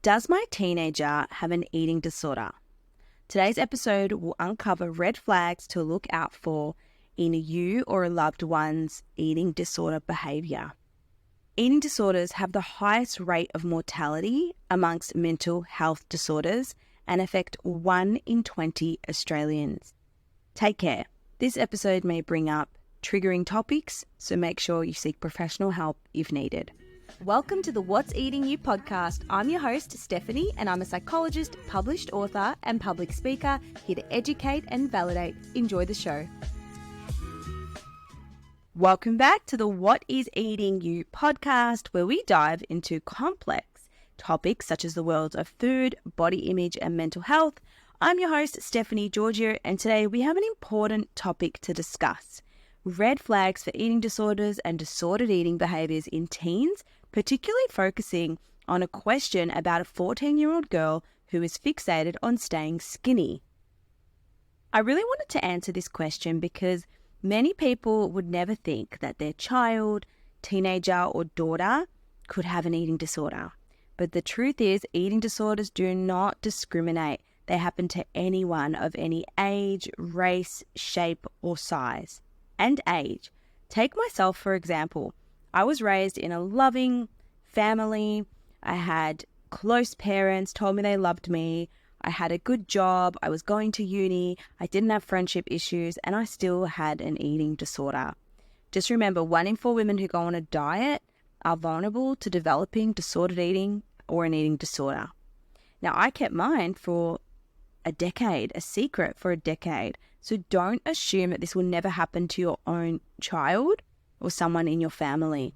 Does my teenager have an eating disorder? Today's episode will uncover red flags to look out for in you or a loved one's eating disorder behaviour. Eating disorders have the highest rate of mortality amongst mental health disorders and affect 1 in 20 Australians. Take care. This episode may bring up triggering topics, so make sure you seek professional help if needed. Welcome to the What's Eating You podcast. I'm your host, Stephanie, and I'm a psychologist, published author, and public speaker here to educate and validate. Enjoy the show. Welcome back to the What is Eating You podcast, where we dive into complex topics such as the worlds of food, body image, and mental health. I'm your host, Stephanie Giorgio, and today we have an important topic to discuss: red flags for eating disorders and disordered eating behaviors in teens, particularly focusing on a question about a 14-year-old girl who is fixated on staying skinny. I really wanted to answer this question because many people would never think that their child, teenager, or daughter could have an eating disorder. But the truth is, eating disorders do not discriminate. They happen to anyone of any age, race, shape, or size. And age. Take myself, for example. I was raised in a loving family. I had close parents, told me they loved me. I had a good job. I was going to uni. I didn't have friendship issues, and I still had an eating disorder. Just remember, 1 in 4 women who go on a diet are vulnerable to developing disordered eating or an eating disorder. Now, I kept mine for a decade, a secret for a decade. So don't assume that this will never happen to your own child or someone in your family.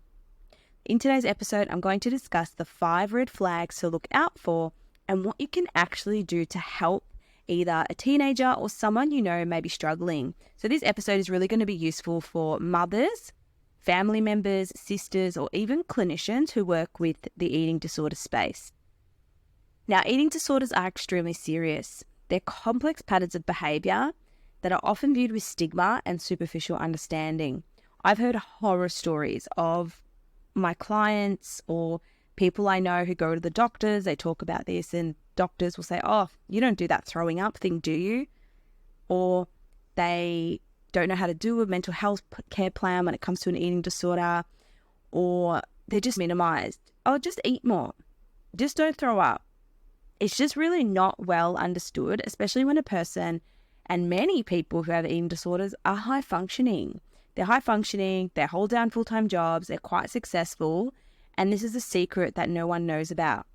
In today's episode, I'm going to discuss the 5 red flags to look out for and what you can actually do to help either a teenager or someone you know may be struggling. So this episode is really going to be useful for mothers, family members, sisters, or even clinicians who work with the eating disorder space. Now, eating disorders are extremely serious. They're complex patterns of behaviour that are often viewed with stigma and superficial understanding. I've heard horror stories of my clients or people I know who go to the doctors. They talk about this and doctors will say, "Oh, you don't do that throwing up thing, do you?" Or they don't know how to do a mental health care plan when it comes to an eating disorder, or they're just minimized. "Oh, just eat more. Just don't throw up." It's just really not well understood, especially when a person, and many people who have eating disorders, are high functioning. They're high functioning, they hold down full-time jobs, they're quite successful, and this is a secret that no one knows about.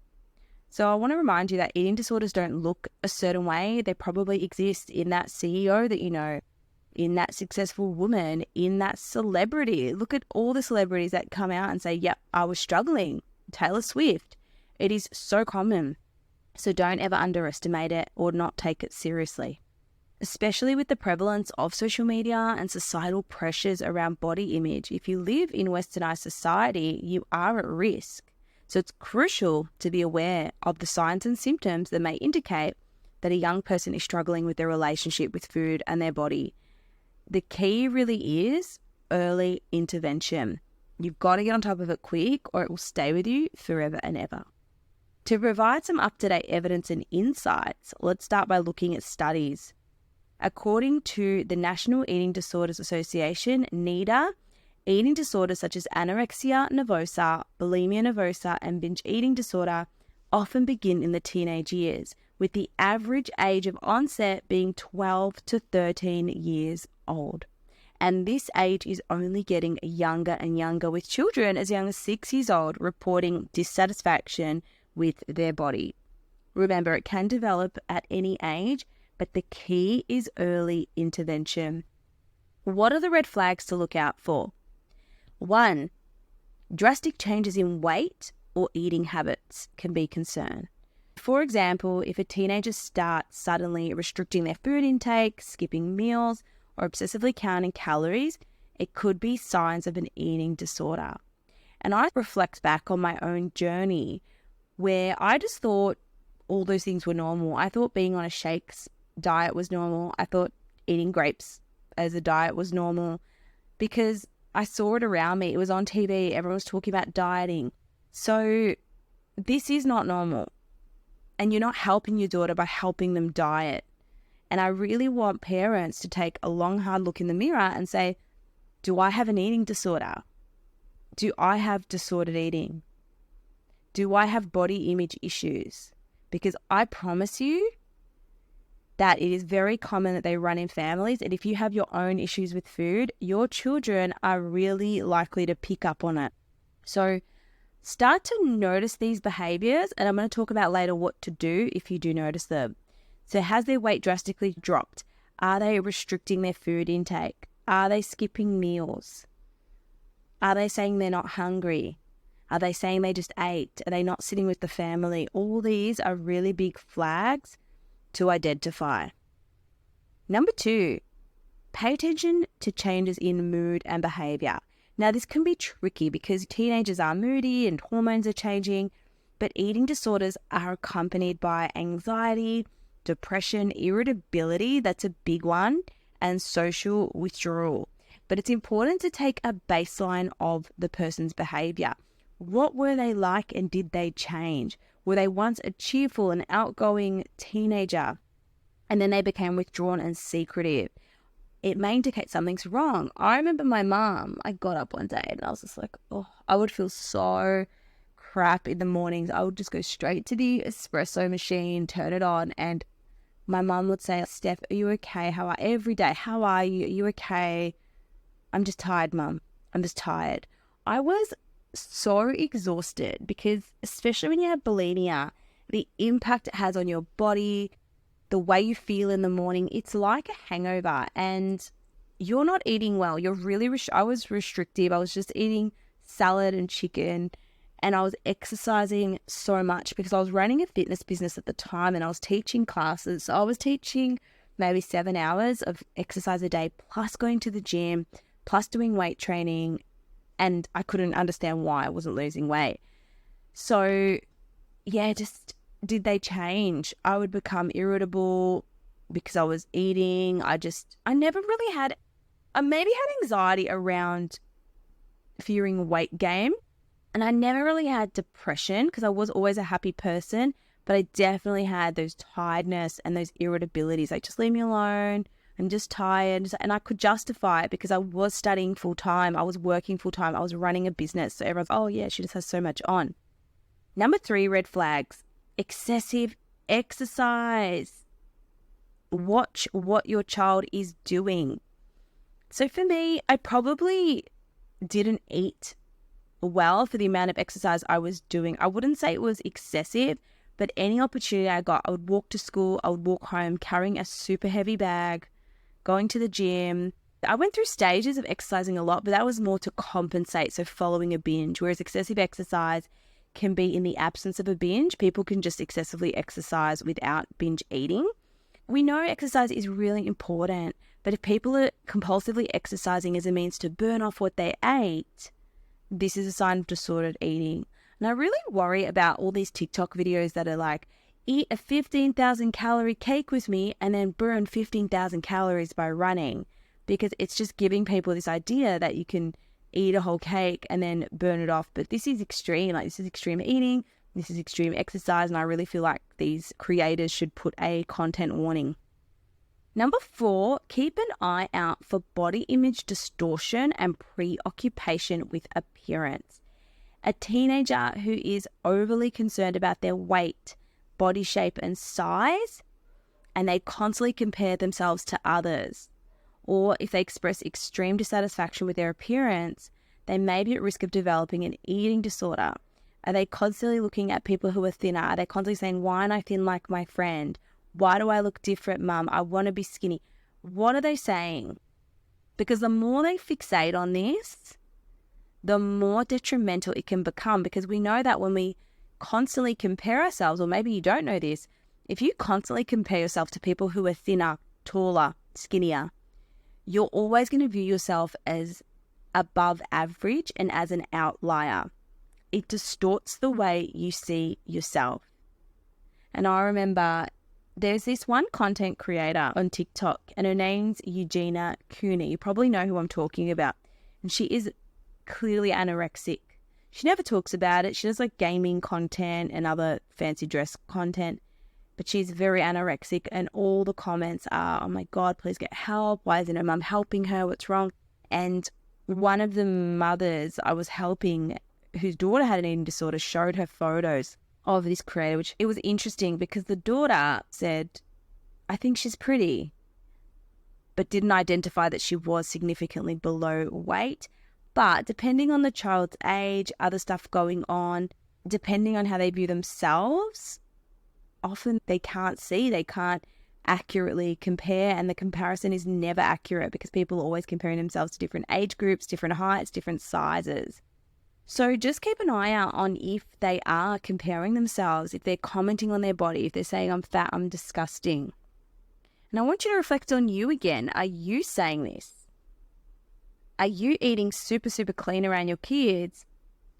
So I want to remind you that eating disorders don't look a certain way. They probably exist in that CEO that you know, in that successful woman, in that celebrity. Look at all the celebrities that come out and say, "Yep, I was struggling." Taylor Swift. It is so common. So don't ever underestimate it or not take it seriously. Especially with the prevalence of social media and societal pressures around body image. If you live in westernized society, you are at risk. So it's crucial to be aware of the signs and symptoms that may indicate that a young person is struggling with their relationship with food and their body. The key really is early intervention. You've got to get on top of it quick or it will stay with you forever and ever. To provide some up-to-date evidence and insights, let's start by looking at studies. According to the National Eating Disorders Association, NEDA, eating disorders such as anorexia nervosa, bulimia nervosa, and binge eating disorder often begin in the teenage years, with the average age of onset being 12 to 13 years old. And this age is only getting younger and younger, with children as young as 6 years old reporting dissatisfaction with their body. Remember, it can develop at any age, but the key is early intervention. What are the red flags to look out for? 1, drastic changes in weight or eating habits can be a concern. For example, if a teenager starts suddenly restricting their food intake, skipping meals, or obsessively counting calories, it could be signs of an eating disorder. And I reflect back on my own journey where I just thought all those things were normal. I thought being on a shakes diet was normal. I thought eating grapes as a diet was normal because I saw it around me. It was on TV. Everyone was talking about dieting. So this is not normal. and you're not helping your daughter by helping them diet. And I really want parents to take a long, hard look in the mirror and say, do I have an eating disorder? Do I have disordered eating? Do I have body image issues? Because I promise you that it is very common that they run in families. And if you have your own issues with food, your children are really likely to pick up on it. So start to notice these behaviors, and I'm going to talk about later what to do if you do notice them. So has their weight drastically dropped? Are they restricting their food intake? Are they skipping meals? Are they saying they're not hungry? Are they saying they just ate? Are they not sitting with the family? All these are really big flags to identify. Number 2, pay attention to changes in mood and behavior. Now, this can be tricky because teenagers are moody and hormones are changing, but eating disorders are accompanied by anxiety, depression, irritability, that's a big one, and social withdrawal. But it's important to take a baseline of the person's behavior. What were they like and did they change? Were they once a cheerful and outgoing teenager and then they became withdrawn and secretive? It may indicate something's wrong. I remember my mom, I got up one day and I was just like, oh, I would feel so crap in the mornings. I would just go straight to the espresso machine, turn it on, and my mom would say, Steph, are you okay? Every day, how are you? Are you okay? I'm just tired, Mum. I'm just tired. I was so exhausted because especially when you have bulimia, the impact it has on your body, the way you feel in the morning, it's like a hangover and you're not eating well. You're really, I was restrictive. I was just eating salad and chicken and I was exercising so much because I was running a fitness business at the time and I was teaching classes. So I was teaching maybe 7 hours of exercise a day, plus going to the gym, plus doing weight training. And I couldn't understand why I wasn't losing weight. So yeah, just did they change? I would become irritable because I was eating. I never really had, I maybe had anxiety around fearing weight gain. And I never really had depression because I was always a happy person. But I definitely had those tiredness and those irritabilities. Like, just leave me alone. I'm just tired. And I could justify it because I was studying full time. I was working full time. I was running a business. So everyone's, oh yeah, she just has so much on. Number 3, red flags. Excessive exercise. Watch what your child is doing. So for me, I probably didn't eat well for the amount of exercise I was doing. I wouldn't say it was excessive, but any opportunity I got, I would walk to school, I would walk home carrying a super heavy bag, going to the gym. I went through stages of exercising a lot, but that was more to compensate, so following a binge, whereas excessive exercise can be in the absence of a binge. People can just excessively exercise without binge eating. We know exercise is really important, but if people are compulsively exercising as a means to burn off what they ate, this is a sign of disordered eating. And I really worry about all these TikTok videos that are like, eat a 15,000 calorie cake with me and then burn 15,000 calories by running, because it's just giving people this idea that you can eat a whole cake and then burn it off. But this is extreme. Like, this is extreme eating. This is extreme exercise. And I really feel like these creators should put a content warning. Number 4, keep an eye out for body image distortion and preoccupation with appearance. A teenager who is overly concerned about their weight, body shape and size, and they constantly compare themselves to others, or if they express extreme dissatisfaction with their appearance, they may be at risk of developing an eating disorder. Are they constantly looking at people who are thinner? Are they constantly saying, why am I thin like my friend? Why do I look different, Mum? I want to be skinny. What are they saying? Because the more they fixate on this, the more detrimental it can become, because we know that when we constantly compare ourselves, or maybe you don't know this, if you constantly compare yourself to people who are thinner, taller, skinnier, you're always going to view yourself as above average and as an outlier. It distorts the way you see yourself. And I remember there's this one content creator on TikTok and her name's Eugenia Cooney. You probably know who I'm talking about. And she is clearly anorexic. She never talks about it. She does like gaming content and other fancy dress content. but she's very anorexic, and all the comments are, oh my God, please get help. Why isn't her mum helping her? What's wrong? And one of the mothers I was helping, whose daughter had an eating disorder, showed her photos of this creator, which it was interesting because the daughter said, I think she's pretty, but didn't identify that she was significantly below weight. But depending on the child's age, other stuff going on, depending on how they view themselves, often they can't accurately compare, and the comparison is never accurate because people are always comparing themselves to different age groups, different heights, different sizes. So just keep an eye out on if they are comparing themselves, if they're commenting on their body, if they're saying, I'm fat, I'm disgusting. And I want you to reflect on you again. Are you saying this? Are you eating super, super clean around your kids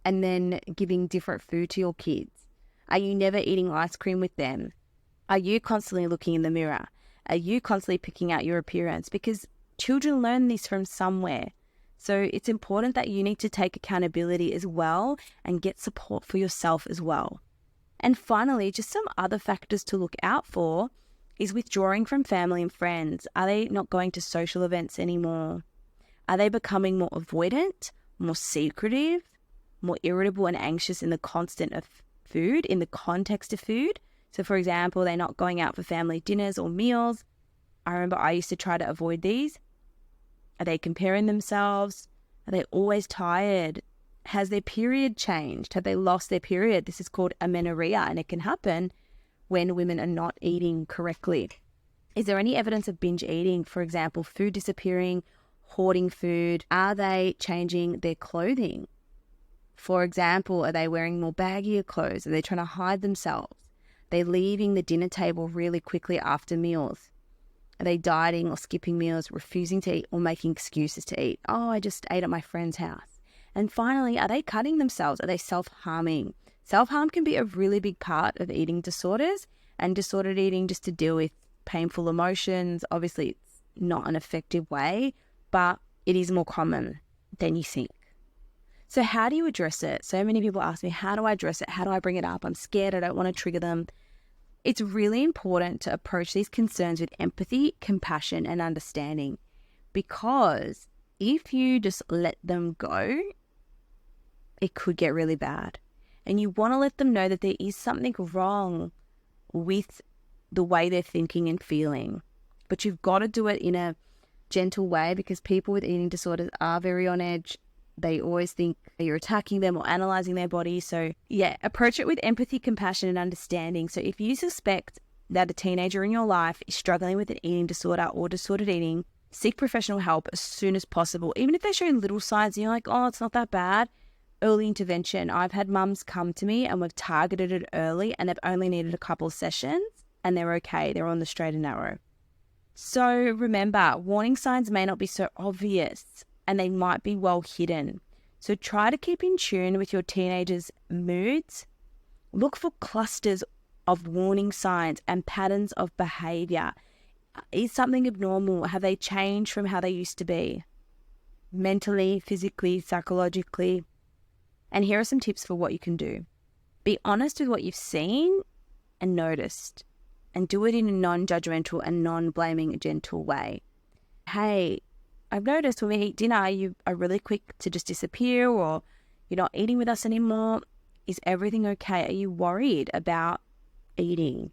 and then giving different food to your kids? Are you never eating ice cream with them? Are you constantly looking in the mirror? Are you constantly picking out your appearance? Because children learn this from somewhere. So it's important that you need to take accountability as well and get support for yourself as well. And finally, just some other factors to look out for is withdrawing from family and friends. Are they not going to social events anymore? Are they becoming more avoidant, more secretive, more irritable and anxious in the constant of food, in the context of food? So for example, they're not going out for family dinners or meals. I remember I used to try to avoid these. Are they comparing themselves? Are they always tired? Has their period changed? Have they lost their period? This is called amenorrhea, and it can happen when women are not eating correctly. Is there any evidence of binge eating? For example, food disappearing, hoarding food. Are they changing their clothing? For example, are they wearing more baggier clothes? Are they trying to hide themselves? Are they leaving the dinner table really quickly after meals? Are they dieting or skipping meals, refusing to eat or making excuses to eat? Oh, I just ate at my friend's house. And finally, are they cutting themselves? Are they self-harming? Self-harm can be a really big part of eating disorders, and disordered eating just to deal with painful emotions. Obviously, it's not an effective way, but it is more common than you think. So how do you address it? So many people ask me, how do I address it? How do I bring it up? I'm scared. I don't want to trigger them. It's really important to approach these concerns with empathy, compassion, and understanding, because if you just let them go, it could get really bad. And you want to let them know that there is something wrong with the way they're thinking and feeling. But you've got to do it in a gentle way, because people with eating disorders are very on edge. They always think you're attacking them or analyzing their body. So yeah, approach it with empathy, compassion, and understanding. So if you suspect that a teenager in your life is struggling with an eating disorder or disordered eating, seek professional help as soon as possible. Even if they're showing little signs and you're like, oh, it's not that bad, early intervention. I've had mums come to me and we've targeted it early and they've only needed a couple of sessions and they're okay. They're on the straight and narrow. So remember, warning signs may not be so obvious, and they might be well hidden. So try to keep in tune with your teenagers' moods. Look for clusters of warning signs and patterns of behavior. Is something abnormal? Have they changed from how they used to be? Mentally, physically, psychologically. And here are some tips for what you can do. Be honest with what you've seen and noticed, and do it in a non-judgmental and non-blaming, gentle way. Hey, I've noticed when we eat dinner, you are really quick to just disappear, or you're not eating with us anymore. Is everything okay? Are you worried about eating?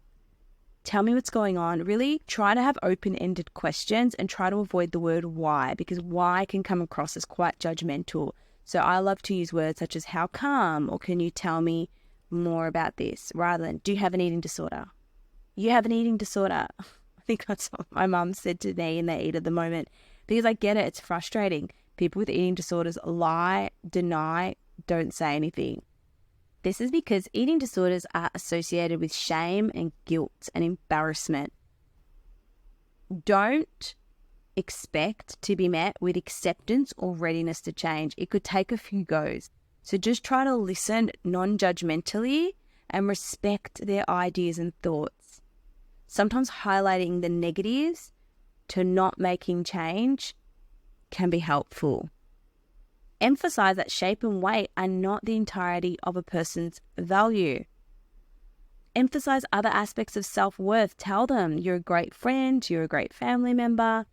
Tell me what's going on. Really try to have open-ended questions and try to avoid the word why, because why can come across as quite judgmental. So I love to use words such as how come, or can you tell me more about this, rather than do you have an eating disorder? You have an eating disorder. I think that's what my mum said to me in the eat at the moment. Because I get it, it's frustrating. People with eating disorders lie, deny, don't say anything. This is because eating disorders are associated with shame and guilt and embarrassment. Don't expect to be met with acceptance or readiness to change. It could take a few goes. So just try to listen non-judgmentally and respect their ideas and thoughts. Sometimes highlighting the negatives to not making change can be helpful. Emphasize that shape and weight are not the entirety of a person's value. Emphasize other aspects of self-worth. Tell them you're a great friend, you're a great family member,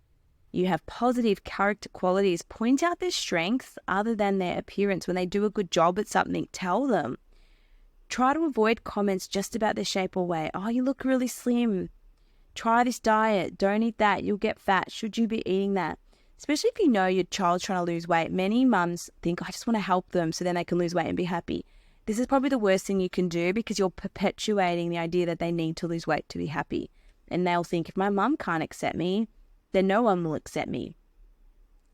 you have positive character qualities. Point out their strengths other than their appearance. When they do a good job at something, tell them. Try to avoid comments just about their shape or weight. Oh, you look really slim. Try this diet. Don't eat that. You'll get fat. Should you be eating that? Especially if you know your child's trying to lose weight. Many mums think, I just want to help them so then they can lose weight and be happy. This is probably the worst thing you can do because you're perpetuating the idea that they need to lose weight to be happy. And they'll think, if my mum can't accept me, then no one will accept me.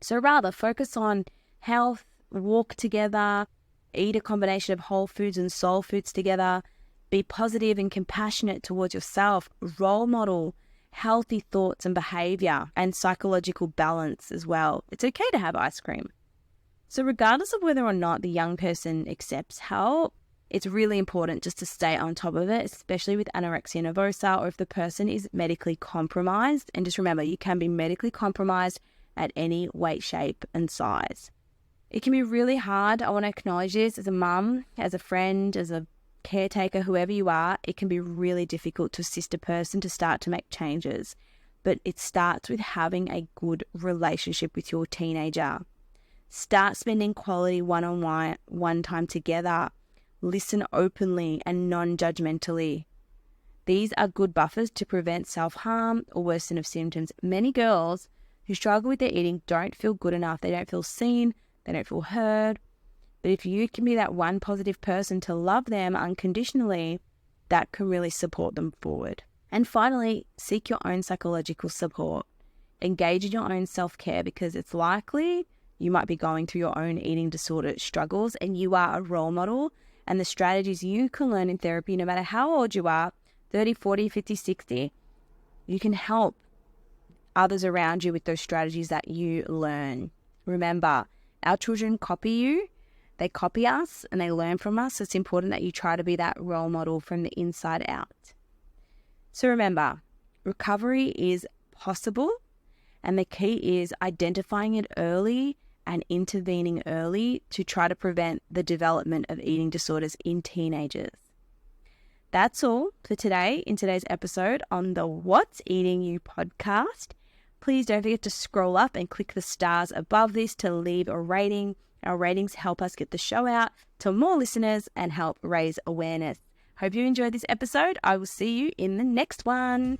So rather focus on health, walk together, eat a combination of whole foods and soul foods together, be positive and compassionate towards yourself, role model healthy thoughts and behavior and psychological balance as well. It's okay to have ice cream. So regardless of whether or not the young person accepts help, it's really important just to stay on top of it, especially with anorexia nervosa or if the person is medically compromised. And just remember, you can be medically compromised at any weight, shape and size. It can be really hard. I want to acknowledge this as a mum, as a friend, as a caretaker, whoever you are. It can be really difficult to assist a person to start to make changes. But it starts with having a good relationship with your teenager. Start spending quality one time together. Listen openly and non-judgmentally. These are good buffers to prevent self-harm or worsening of symptoms. Many girls who struggle with their eating don't feel good enough. They don't feel seen. They don't feel heard. But if you can be that one positive person to love them unconditionally, that can really support them forward. And finally, seek your own psychological support. Engage in your own self-care because it's likely you might be going through your own eating disorder struggles and you are a role model. And the strategies you can learn in therapy, no matter how old you are, 30, 40, 50, 60, you can help others around you with those strategies that you learn. Remember, our children copy you, they copy us and they learn from us. So it's important that you try to be that role model from the inside out. So remember, recovery is possible and the key is identifying it early and intervening early to try to prevent the development of eating disorders in teenagers. That's all for today in today's episode on the What's Eating You podcast. Please don't forget to scroll up and click the stars above this to leave a rating. Our ratings help us get the show out to more listeners and help raise awareness. Hope you enjoyed this episode. I will see you in the next one.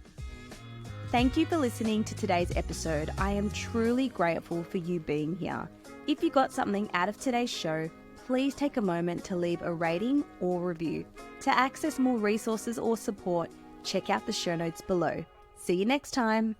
Thank you for listening to today's episode. I am truly grateful for you being here. If you got something out of today's show, please take a moment to leave a rating or review. To access more resources or support, check out the show notes below. See you next time.